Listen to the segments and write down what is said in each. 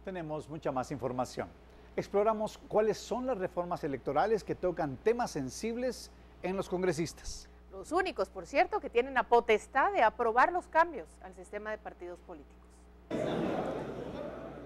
Tenemos mucha más información. Exploramos cuáles son las reformas electorales que tocan temas sensibles en los congresistas. Los únicos, por cierto, que tienen la potestad de aprobar los cambios al sistema de partidos políticos.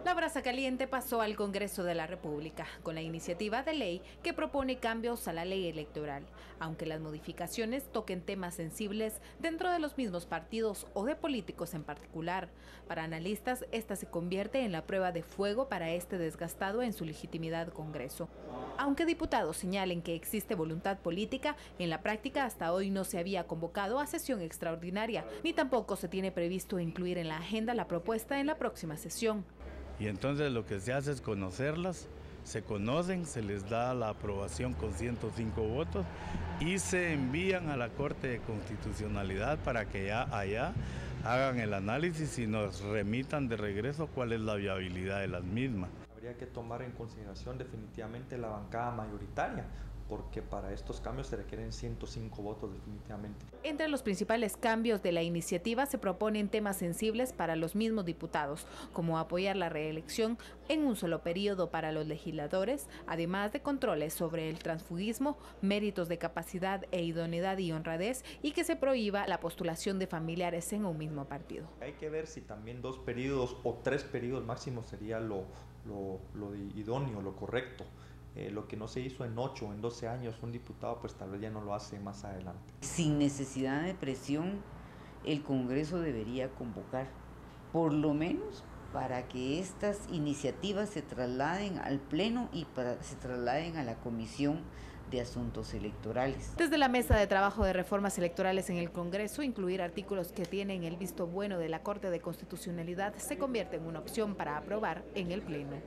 La brasa caliente pasó al Congreso de la República con la iniciativa de ley que propone cambios a la ley electoral, aunque las modificaciones toquen temas sensibles dentro de los mismos partidos o de políticos en particular. Para analistas, esta se convierte en la prueba de fuego para este desgastado en su legitimidad Congreso. Aunque diputados señalen que existe voluntad política, en la práctica hasta hoy no se había convocado a sesión extraordinaria, ni tampoco se tiene previsto incluir en la agenda la propuesta en la próxima sesión. Y entonces lo que se hace es conocerlas, se conocen, se les da la aprobación con 105 votos y se envían a la Corte de Constitucionalidad para que ya allá hagan el análisis y nos remitan de regreso cuál es la viabilidad de las mismas. Habría que tomar en consideración definitivamente la bancada mayoritaria, porque para estos cambios se requieren 105 votos definitivamente. Entre los principales cambios de la iniciativa se proponen temas sensibles para los mismos diputados, como apoyar la reelección en un solo periodo para los legisladores, además de controles sobre el transfugismo, méritos de capacidad e idoneidad y honradez, y que se prohíba la postulación de familiares en un mismo partido. Hay que ver si también 2 periodos o 3 periodos máximo sería lo idóneo, lo correcto. Lo que no se hizo en 8 o en 12 años, un diputado pues tal vez ya no lo hace más adelante. Sin necesidad de presión, el Congreso debería convocar, por lo menos para que estas iniciativas se trasladen al Pleno y se trasladen a la Comisión de Asuntos Electorales. Desde la Mesa de Trabajo de Reformas Electorales en el Congreso, incluir artículos que tienen el visto bueno de la Corte de Constitucionalidad se convierte en una opción para aprobar en el Pleno.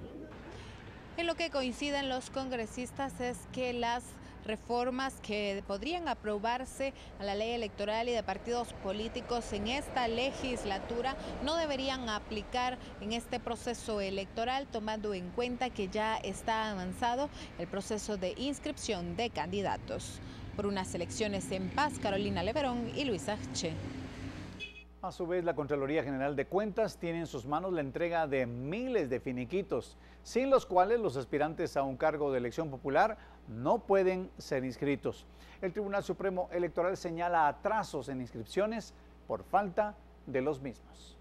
En lo que coinciden los congresistas es que las reformas que podrían aprobarse a la ley electoral y de partidos políticos en esta legislatura no deberían aplicar en este proceso electoral, tomando en cuenta que ya está avanzado el proceso de inscripción de candidatos. Por unas elecciones en paz, Carolina Leverón y Luisa Che. A su vez, la Contraloría General de Cuentas tiene en sus manos la entrega de miles de finiquitos, sin los cuales los aspirantes a un cargo de elección popular no pueden ser inscritos. El Tribunal Supremo Electoral señala atrasos en inscripciones por falta de los mismos.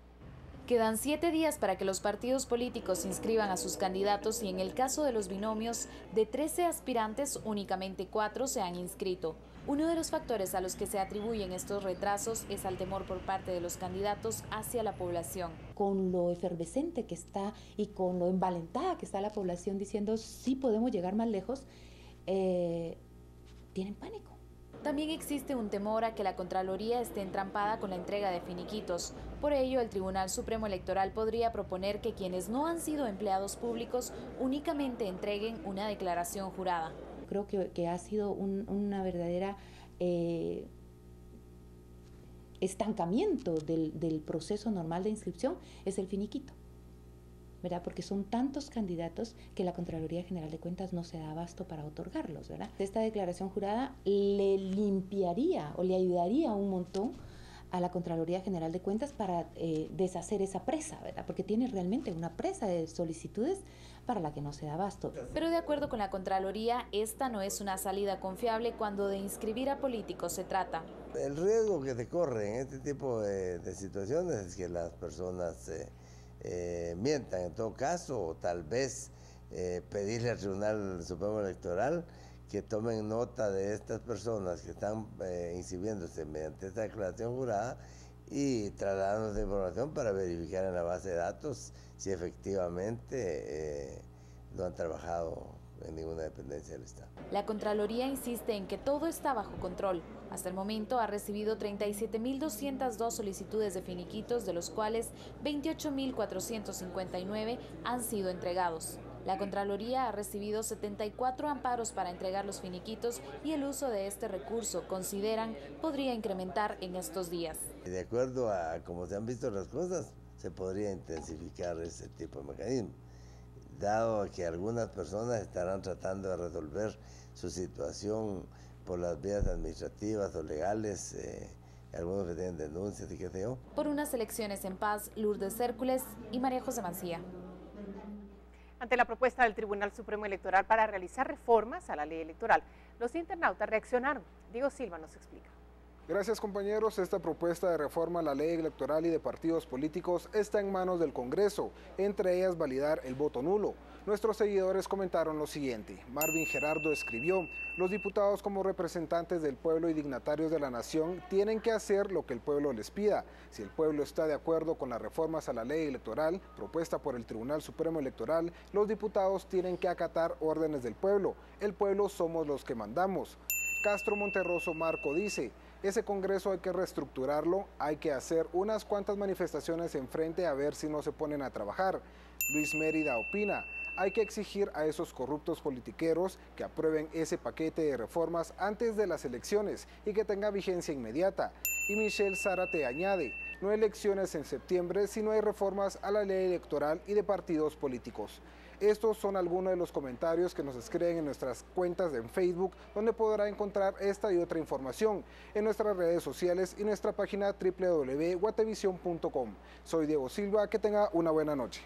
Quedan 7 días para que los partidos políticos inscriban a sus candidatos y en el caso de los binomios, de 13 aspirantes, únicamente 4 se han inscrito. Uno de los factores a los que se atribuyen estos retrasos es al temor por parte de los candidatos hacia la población. Con lo efervescente que está y con lo envalentada que está la población diciendo sí podemos llegar más lejos, tienen pánico. También existe un temor a que la Contraloría esté entrampada con la entrega de finiquitos. Por ello, el Tribunal Supremo Electoral podría proponer que quienes no han sido empleados públicos únicamente entreguen una declaración jurada. Creo que ha sido una verdadera estancamiento del proceso normal de inscripción, es el finiquito, ¿verdad? Porque son tantos candidatos que la Contraloría General de Cuentas no se da abasto para otorgarlos, ¿verdad? Esta declaración jurada le limpiaría o le ayudaría un montón a la Contraloría General de Cuentas para deshacer esa presa, ¿verdad? Porque tiene realmente una presa de solicitudes para la que no se da abasto. Pero de acuerdo con la Contraloría, esta no es una salida confiable cuando de inscribir a políticos se trata. El riesgo que se corre en este tipo de situaciones es que las personas mientan en todo caso, o tal vez pedirle al Tribunal Supremo Electoral que tomen nota de estas personas que están inscribiéndose mediante esta declaración jurada y trasladarnos de información para verificar en la base de datos si efectivamente no han trabajado en ninguna dependencia del Estado. La Contraloría insiste en que todo está bajo control. Hasta el momento ha recibido 37.202 solicitudes de finiquitos, de los cuales 28.459 han sido entregados. La Contraloría ha recibido 74 amparos para entregar los finiquitos y el uso de este recurso, consideran, podría incrementar en estos días. De acuerdo a cómo se han visto las cosas, se podría intensificar ese tipo de mecanismo, dado que algunas personas estarán tratando de resolver su situación por las vías administrativas o legales, algunos que tienen denuncias y qué sé yo. Por unas elecciones en paz, Lourdes Cércules y María José Mancía. Ante la propuesta del Tribunal Supremo Electoral para realizar reformas a la ley electoral, los internautas reaccionaron. Diego Silva nos explica. Gracias, compañeros. Esta propuesta de reforma a la ley electoral y de partidos políticos está en manos del Congreso, entre ellas validar el voto nulo. Nuestros seguidores comentaron lo siguiente. Marvin Gerardo escribió: los diputados como representantes del pueblo y dignatarios de la nación tienen que hacer lo que el pueblo les pida. Si el pueblo está de acuerdo con las reformas a la ley electoral propuesta por el Tribunal Supremo Electoral, los diputados tienen que acatar órdenes del pueblo. El pueblo somos los que mandamos. Castro Monterroso Marco dice: ese Congreso hay que reestructurarlo, hay que hacer unas cuantas manifestaciones enfrente a ver si no se ponen a trabajar. Luis Mérida opina: hay que exigir a esos corruptos politiqueros que aprueben ese paquete de reformas antes de las elecciones y que tenga vigencia inmediata. Y Michelle Zárate añade: no elecciones en septiembre si no hay reformas a la ley electoral y de partidos políticos. Estos son algunos de los comentarios que nos escriben en nuestras cuentas en Facebook, donde podrá encontrar esta y otra información, en nuestras redes sociales y nuestra página www.guatevision.com. Soy Diego Silva, que tenga una buena noche.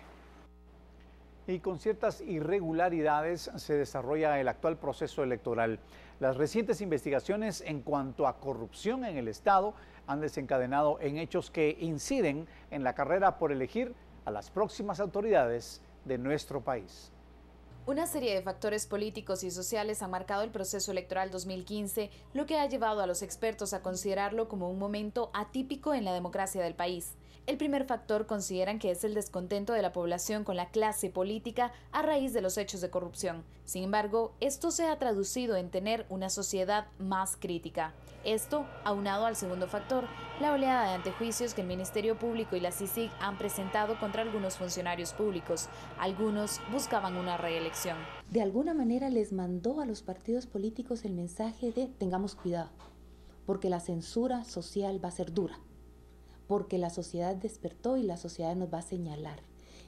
Y con ciertas irregularidades se desarrolla el actual proceso electoral. Las recientes investigaciones en cuanto a corrupción en el Estado han desencadenado en hechos que inciden en la carrera por elegir a las próximas autoridades de nuestro país. Una serie de factores políticos y sociales han marcado el proceso electoral 2015, lo que ha llevado a los expertos a considerarlo como un momento atípico en la democracia del país. El primer factor consideran que es el descontento de la población con la clase política a raíz de los hechos de corrupción. Sin embargo, esto se ha traducido en tener una sociedad más crítica. Esto, aunado al segundo factor, la oleada de antejuicios que el Ministerio Público y la CICIG han presentado contra algunos funcionarios públicos. Algunos buscaban una reelección. De alguna manera les mandó a los partidos políticos el mensaje de: tengamos cuidado, porque la censura social va a ser dura, porque la sociedad despertó y la sociedad nos va a señalar.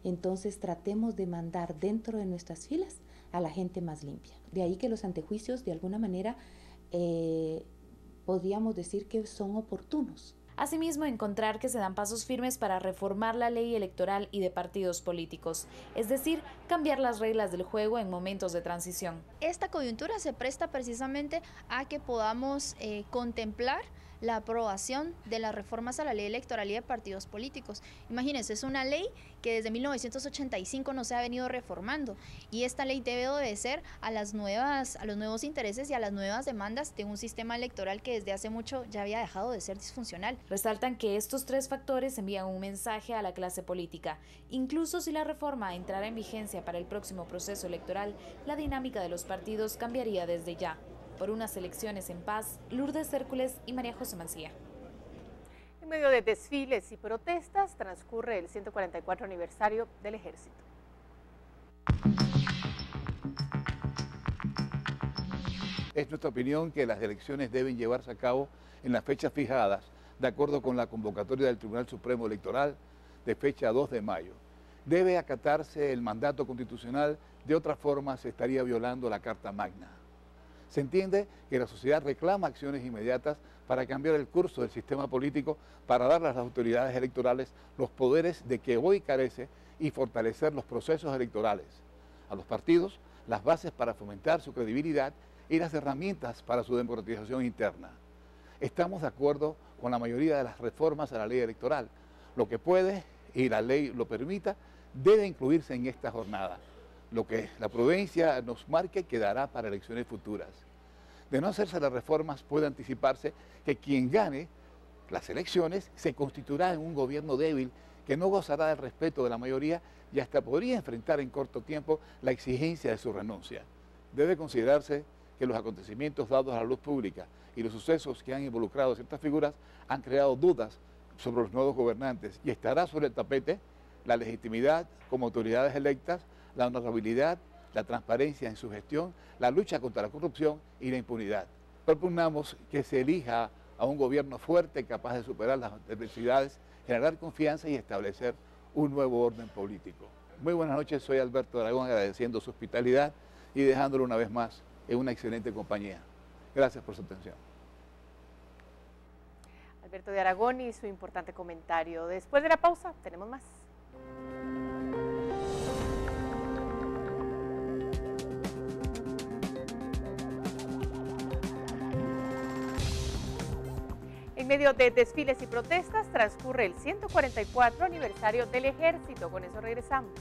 Entonces tratemos de mandar dentro de nuestras filas a la gente más limpia. De ahí que los antejuicios de alguna manera podríamos decir que son oportunos. Asimismo, encontrar que se dan pasos firmes para reformar la ley electoral y de partidos políticos, es decir, cambiar las reglas del juego en momentos de transición. Esta coyuntura se presta precisamente a que podamos contemplar la aprobación de las reformas a la ley electoral y de partidos políticos. Imagínense, es una ley que desde 1985 no se ha venido reformando, y esta ley debe obedecer a los nuevos intereses y a las nuevas demandas de un sistema electoral que desde hace mucho ya había dejado de ser disfuncional. Resaltan que estos tres factores envían un mensaje a la clase política. Incluso si la reforma entrara en vigencia para el próximo proceso electoral, la dinámica de los partidos cambiaría desde ya. Por unas elecciones en paz, Lourdes Hércules y María José Mancía. En medio de desfiles y protestas transcurre el 144 aniversario del Ejército. Es nuestra opinión que las elecciones deben llevarse a cabo en las fechas fijadas, de acuerdo con la convocatoria del Tribunal Supremo Electoral de fecha 2 de mayo. Debe acatarse el mandato constitucional, de otra forma se estaría violando la Carta Magna. Se entiende que la sociedad reclama acciones inmediatas para cambiar el curso del sistema político, para darle a las autoridades electorales los poderes de que hoy carece y fortalecer los procesos electorales. A los partidos, las bases para fomentar su credibilidad y las herramientas para su democratización interna. Estamos de acuerdo con la mayoría de las reformas a la ley electoral. Lo que puede y la ley lo permita debe incluirse en esta jornada. Lo que la prudencia nos marque quedará para elecciones futuras. De no hacerse las reformas, puede anticiparse que quien gane las elecciones se constituirá en un gobierno débil que no gozará del respeto de la mayoría y hasta podría enfrentar en corto tiempo la exigencia de su renuncia. Debe considerarse que los acontecimientos dados a la luz pública y los sucesos que han involucrado a ciertas figuras han creado dudas sobre los nuevos gobernantes, y estará sobre el tapete la legitimidad como autoridades electas, la honorabilidad, la transparencia en su gestión, la lucha contra la corrupción y la impunidad. Propugnamos que se elija a un gobierno fuerte, capaz de superar las adversidades, generar confianza y establecer un nuevo orden político. Muy buenas noches, soy Alberto de Aragón, agradeciendo su hospitalidad y dejándolo una vez más en una excelente compañía. Gracias por su atención. Alberto de Aragón y su importante comentario. Después de la pausa, tenemos más. En medio de desfiles y protestas transcurre el 144 aniversario del Ejército. Con eso regresamos.